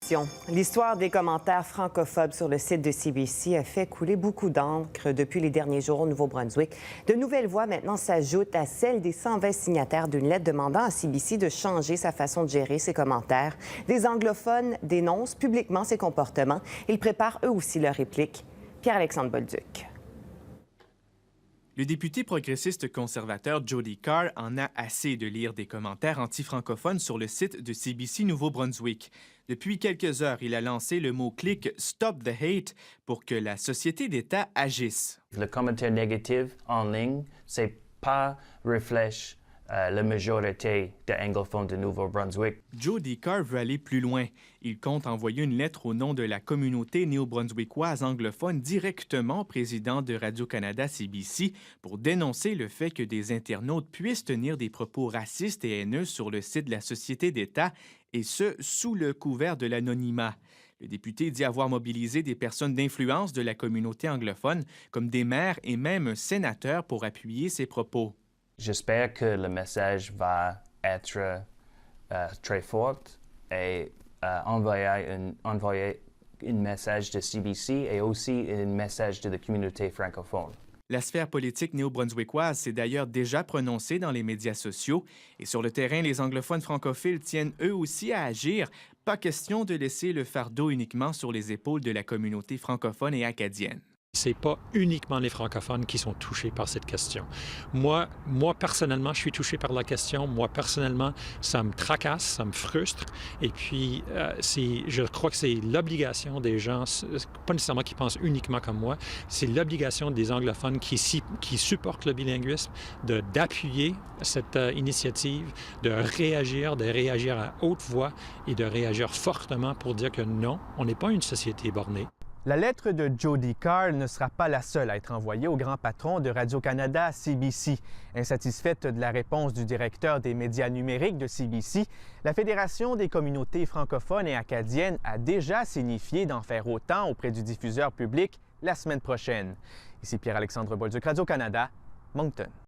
questions. L'histoire des commentaires francophobes sur le site de CBC a fait couler beaucoup d'encre depuis les derniers jours au Nouveau-Brunswick. De nouvelles voix maintenant s'ajoutent à celles des 120 signataires d'une lettre demandant à CBC de changer sa façon de gérer ses commentaires. Des anglophones dénoncent publiquement ces comportements. Ils préparent eux aussi leur réplique. Pierre-Alexandre Bolduc. Le député progressiste conservateur Jody Carr en a assez de lire des commentaires anti-francophones sur le site de CBC Nouveau-Brunswick. Depuis quelques heures, il a lancé le mot-clic « Stop the hate » pour que la société d'État agisse. Le commentaire négatif en ligne, c'est pas reflète la majorité des anglophones de Nouveau-Brunswick. Jody Carr veut aller plus loin. Il compte envoyer une lettre au nom de la communauté néo-brunswickoise anglophone directement au président de Radio-Canada CBC pour dénoncer le fait que des internautes puissent tenir des propos racistes et haineux sur le site de la Société d'État, et ce, sous le couvert de l'anonymat. Le député dit avoir mobilisé des personnes d'influence de la communauté anglophone, comme des maires et même un sénateur, pour appuyer ses propos. J'espère que le message va être très fort et envoyer un message de CBC et aussi un message de la communauté francophone. La sphère politique néo-brunswickoise s'est d'ailleurs déjà prononcée dans les médias sociaux et sur le terrain, les anglophones francophiles tiennent eux aussi à agir. Pas question de laisser le fardeau uniquement sur les épaules de la communauté francophone et acadienne. Ce n'est pas uniquement les francophones qui sont touchés par cette question. Moi, personnellement, je suis touché par la question. Moi, personnellement, ça me tracasse, ça me frustre. Et puis, je crois que c'est l'obligation des gens, pas nécessairement qui pensent uniquement comme moi, c'est l'obligation des anglophones qui supportent le bilinguisme d'appuyer cette initiative, de réagir à haute voix et de réagir fortement pour dire que non, on n'est pas une société bornée. La lettre de Jody Carr ne sera pas la seule à être envoyée au grand patron de Radio-Canada, CBC. Insatisfaite de la réponse du directeur des médias numériques de CBC, la Fédération des communautés francophones et acadiennes a déjà signifié d'en faire autant auprès du diffuseur public la semaine prochaine. Ici Pierre-Alexandre Bolduc, Radio-Canada, Moncton.